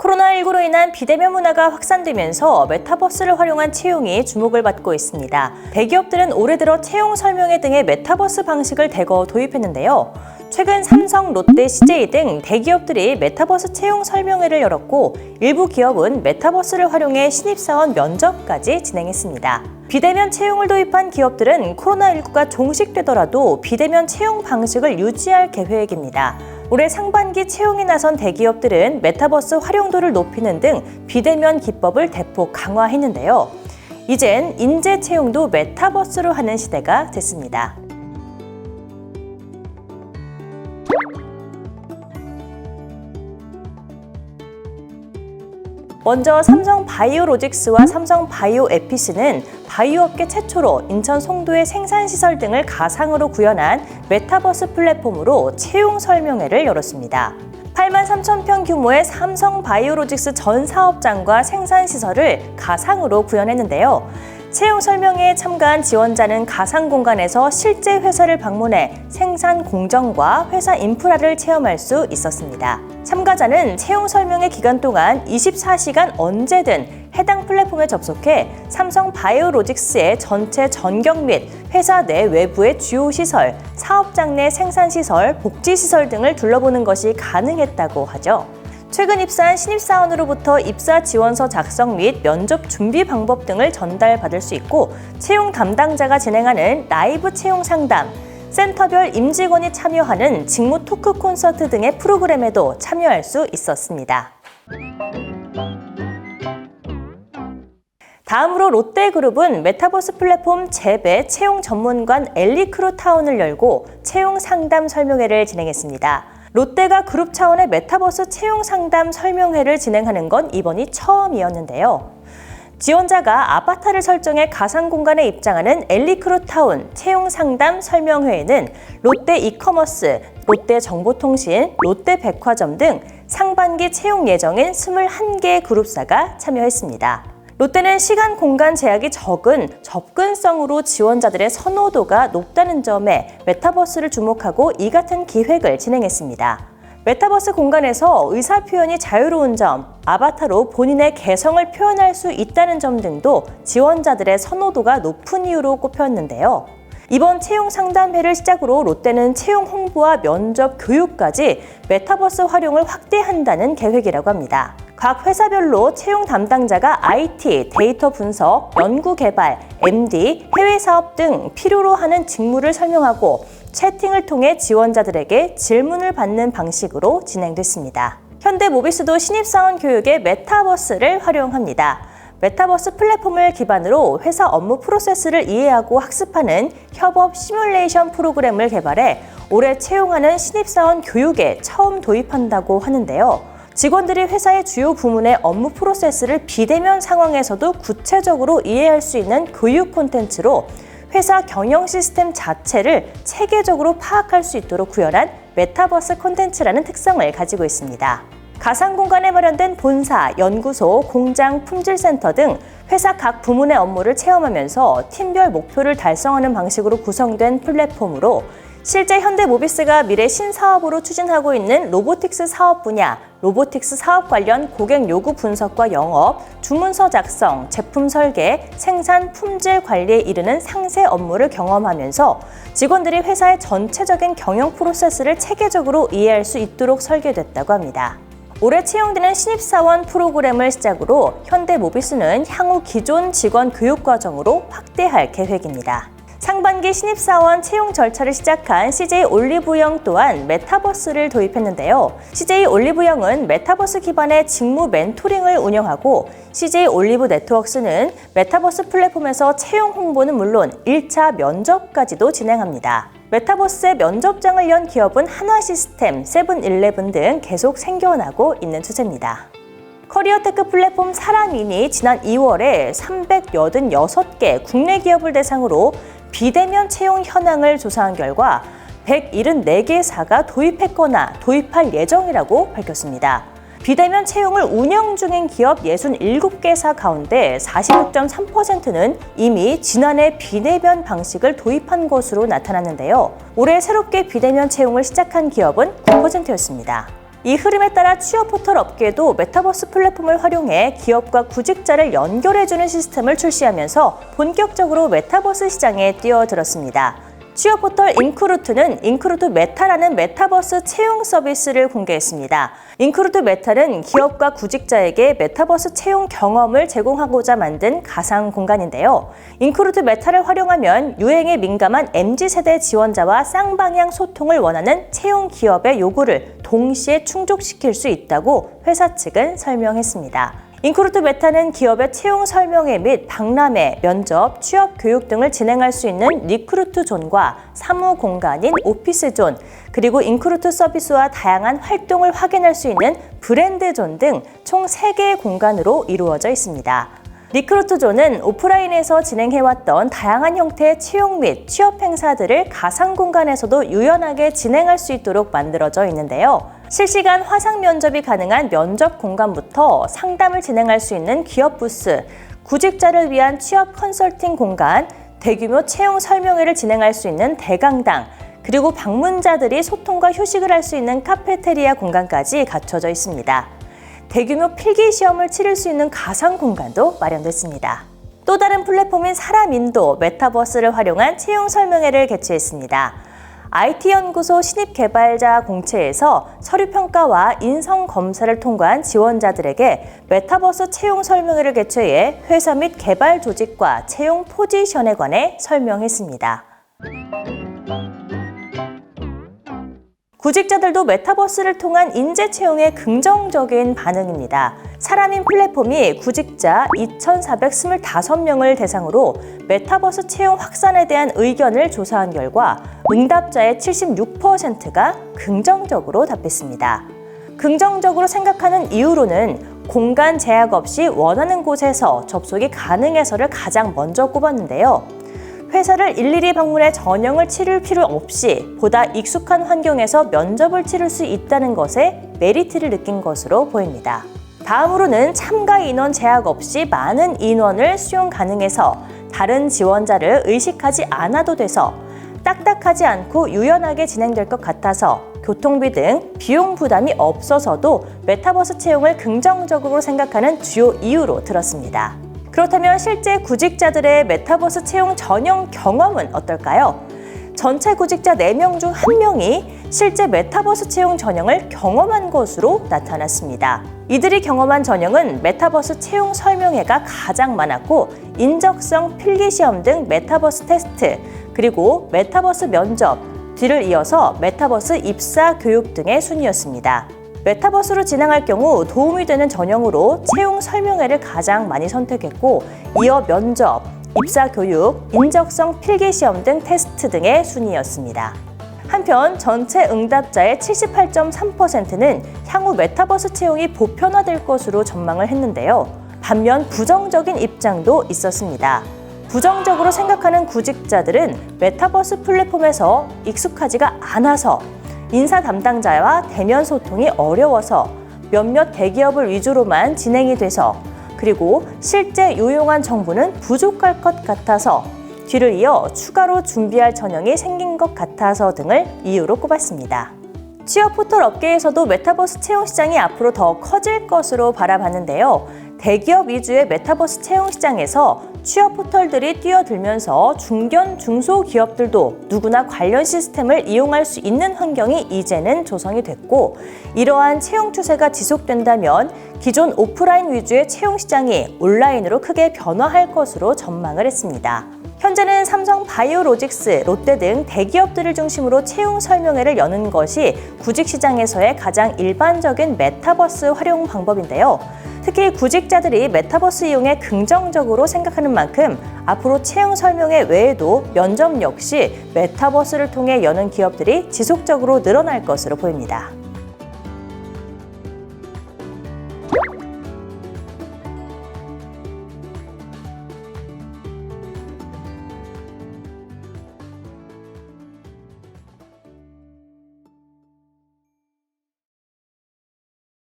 코로나19로 인한 비대면 문화가 확산되면서 메타버스를 활용한 채용이 주목을 받고 있습니다. 대기업들은 올해 들어 채용 설명회 등의 메타버스 방식을 대거 도입했는데요. 최근 삼성, 롯데, CJ 등 대기업들이 메타버스 채용 설명회를 열었고 일부 기업은 메타버스를 활용해 신입사원 면접까지 진행했습니다. 비대면 채용을 도입한 기업들은 코로나19가 종식되더라도 비대면 채용 방식을 유지할 계획입니다. 올해 상반기 채용에 나선 대기업들은 메타버스 활용도를 높이는 등 비대면 기법을 대폭 강화했는데요. 이젠 인재 채용도 메타버스로 하는 시대가 됐습니다. 먼저 삼성 바이오로직스와 삼성 바이오에피스는 바이오업계 최초로 인천 송도의 생산시설 등을 가상으로 구현한 메타버스 플랫폼으로 채용 설명회를 열었습니다. 83,000평 규모의 삼성 바이오로직스 전 사업장과 생산시설을 가상으로 구현했는데요. 채용 설명회에 참가한 지원자는 가상 공간에서 실제 회사를 방문해 생산 공정과 회사 인프라를 체험할 수 있었습니다. 참가자는 채용 설명회 기간 동안 24시간 언제든 해당 플랫폼에 접속해 삼성 바이오로직스의 전체 전경 및 회사 내 외부의 주요 시설, 사업장 내 생산시설, 복지시설 등을 둘러보는 것이 가능했다고 하죠. 최근 입사한 신입사원으로부터 입사 지원서 작성 및 면접 준비 방법 등을 전달받을 수 있고 채용 담당자가 진행하는 라이브 채용 상담, 센터별 임직원이 참여하는 직무 토크 콘서트 등의 프로그램에도 참여할 수 있었습니다. 다음으로 롯데그룹은 메타버스 플랫폼 재배 채용 전문관 엘리크루타운을 열고 채용 상담 설명회를 진행했습니다. 롯데가 그룹 차원의 메타버스 채용 상담 설명회를 진행하는 건 이번이 처음이었는데요. 지원자가 아바타를 설정해 가상 공간에 입장하는 엘리크루타운 채용 상담 설명회에는 롯데 이커머스, 롯데 정보통신, 롯데 백화점 등 상반기 채용 예정인 21개의 그룹사가 참여했습니다. 롯데는 시간 공간 제약이 적은 접근성으로 지원자들의 선호도가 높다는 점에 메타버스를 주목하고 이 같은 기획을 진행했습니다. 메타버스 공간에서 의사 표현이 자유로운 점, 아바타로 본인의 개성을 표현할 수 있다는 점 등도 지원자들의 선호도가 높은 이유로 꼽혔는데요. 이번 채용 상담회를 시작으로 롯데는 채용 홍보와 면접 교육까지 메타버스 활용을 확대한다는 계획이라고 합니다. 각 회사별로 채용 담당자가 IT, 데이터 분석, 연구 개발, MD, 해외 사업 등 필요로 하는 직무를 설명하고 채팅을 통해 지원자들에게 질문을 받는 방식으로 진행됐습니다. 현대모비스도 신입사원 교육에 메타버스를 활용합니다. 메타버스 플랫폼을 기반으로 회사 업무 프로세스를 이해하고 학습하는 협업 시뮬레이션 프로그램을 개발해 올해 채용하는 신입사원 교육에 처음 도입한다고 하는데요. 직원들이 회사의 주요 부문의 업무 프로세스를 비대면 상황에서도 구체적으로 이해할 수 있는 교육 콘텐츠로 회사 경영 시스템 자체를 체계적으로 파악할 수 있도록 구현한 메타버스 콘텐츠라는 특성을 가지고 있습니다. 가상 공간에 마련된 본사, 연구소, 공장, 품질센터 등 회사 각 부문의 업무를 체험하면서 팀별 목표를 달성하는 방식으로 구성된 플랫폼으로 실제 현대모비스가 미래 신사업으로 추진하고 있는 로보틱스 사업 분야, 로보틱스 사업 관련 고객 요구 분석과 영업, 주문서 작성, 제품 설계, 생산, 품질 관리에 이르는 상세 업무를 경험하면서 직원들이 회사의 전체적인 경영 프로세스를 체계적으로 이해할 수 있도록 설계됐다고 합니다. 올해 채용되는 신입사원 프로그램을 시작으로 현대모비스는 향후 기존 직원 교육 과정으로 확대할 계획입니다. 상반기 신입사원 채용 절차를 시작한 CJ 올리브영 또한 메타버스를 도입했는데요. CJ 올리브영은 메타버스 기반의 직무 멘토링을 운영하고 CJ 올리브 네트워크스는 메타버스 플랫폼에서 채용 홍보는 물론 1차 면접까지도 진행합니다. 메타버스의 면접장을 연 기업은 한화시스템, 세븐일레븐 등 계속 생겨나고 있는 추세입니다. 커리어테크 플랫폼 사람인이 지난 2월에 386개 국내 기업을 대상으로 비대면 채용 현황을 조사한 결과 174개사가 도입했거나 도입할 예정이라고 밝혔습니다. 비대면 채용을 운영 중인 기업 67개사 가운데 46.3%는 이미 지난해 비대면 방식을 도입한 것으로 나타났는데요. 올해 새롭게 비대면 채용을 시작한 기업은 9%였습니다. 이 흐름에 따라 취업 포털 업계도 메타버스 플랫폼을 활용해 기업과 구직자를 연결해주는 시스템을 출시하면서 본격적으로 메타버스 시장에 뛰어들었습니다. 취업 포털 잉크루트는 잉크루트 메타라는 메타버스 채용 서비스를 공개했습니다. 잉크루트 메타는 기업과 구직자에게 메타버스 채용 경험을 제공하고자 만든 가상 공간인데요. 잉크루트 메타를 활용하면 유행에 민감한 MZ세대 지원자와 쌍방향 소통을 원하는 채용 기업의 요구를 동시에 충족시킬 수 있다고 회사 측은 설명했습니다. 잉크루트 메타는 기업의 채용 설명회 및 박람회, 면접, 취업 교육 등을 진행할 수 있는 리크루트 존과 사무 공간인 오피스 존, 그리고 잉크루트 서비스와 다양한 활동을 확인할 수 있는 브랜드 존 등 총 3개의 공간으로 이루어져 있습니다. 리크루트 존은 오프라인에서 진행해왔던 다양한 형태의 채용 및 취업 행사들을 가상 공간에서도 유연하게 진행할 수 있도록 만들어져 있는데요. 실시간 화상 면접이 가능한 면접 공간부터 상담을 진행할 수 있는 기업 부스, 구직자를 위한 취업 컨설팅 공간, 대규모 채용 설명회를 진행할 수 있는 대강당, 그리고 방문자들이 소통과 휴식을 할 수 있는 카페테리아 공간까지 갖춰져 있습니다. 대규모 필기 시험을 치를 수 있는 가상 공간도 마련됐습니다. 또 다른 플랫폼인 사람인도 메타버스를 활용한 채용 설명회를 개최했습니다. IT연구소 신입개발자 공채에서 서류평가와 인성검사를 통과한 지원자들에게 메타버스 채용 설명회를 개최해 회사 및 개발 조직과 채용 포지션에 관해 설명했습니다. 구직자들도 메타버스를 통한 인재 채용에 긍정적인 반응입니다. 사람인 플랫폼이 구직자 2,425명을 대상으로 메타버스 채용 확산에 대한 의견을 조사한 결과 응답자의 76%가 긍정적으로 답했습니다. 긍정적으로 생각하는 이유로는 공간 제약 없이 원하는 곳에서 접속이 가능해서를 가장 먼저 꼽았는데요. 회사를 일일이 방문해 전형을 치를 필요 없이 보다 익숙한 환경에서 면접을 치를 수 있다는 것에 메리트를 느낀 것으로 보입니다. 다음으로는 참가 인원 제약 없이 많은 인원을 수용 가능해서 다른 지원자를 의식하지 않아도 돼서 딱딱하지 않고 유연하게 진행될 것 같아서 교통비 등 비용 부담이 없어서도 메타버스 채용을 긍정적으로 생각하는 주요 이유로 들었습니다. 그렇다면 실제 구직자들의 메타버스 채용 전형 경험은 어떨까요? 전체 구직자 4명 중 1명이 실제 메타버스 채용 전형을 경험한 것으로 나타났습니다. 이들이 경험한 전형은 메타버스 채용 설명회가 가장 많았고 인적성 필기시험 등 메타버스 테스트, 그리고 메타버스 면접, 뒤를 이어서 메타버스 입사 교육 등의 순이었습니다. 메타버스로 진행할 경우 도움이 되는 전형으로 채용 설명회를 가장 많이 선택했고 이어 면접, 입사 교육, 인적성 필기시험 등 테스트 등의 순이었습니다. 한편 전체 응답자의 78.3%는 향후 메타버스 채용이 보편화될 것으로 전망을 했는데요. 반면 부정적인 입장도 있었습니다. 부정적으로 생각하는 구직자들은 메타버스 플랫폼에서 익숙하지가 않아서 인사 담당자와 대면 소통이 어려워서 몇몇 대기업을 위주로만 진행이 돼서 그리고 실제 유용한 정보는 부족할 것 같아서 뒤를 이어 추가로 준비할 전형이 생긴 것 같아서 등을 이유로 꼽았습니다. 취업 포털 업계에서도 메타버스 채용 시장이 앞으로 더 커질 것으로 바라봤는데요. 대기업 위주의 메타버스 채용 시장에서 취업 포털들이 뛰어들면서 중견, 중소기업들도 누구나 관련 시스템을 이용할 수 있는 환경이 이제는 조성이 됐고 이러한 채용 추세가 지속된다면 기존 오프라인 위주의 채용 시장이 온라인으로 크게 변화할 것으로 전망을 했습니다. 현재는 삼성 바이오로직스, 롯데 등 대기업들을 중심으로 채용 설명회를 여는 것이 구직 시장에서의 가장 일반적인 메타버스 활용 방법인데요. 특히 구직자들이 메타버스 이용에 긍정적으로 생각하는 만큼 앞으로 채용 설명회 외에도 면접 역시 메타버스를 통해 여는 기업들이 지속적으로 늘어날 것으로 보입니다.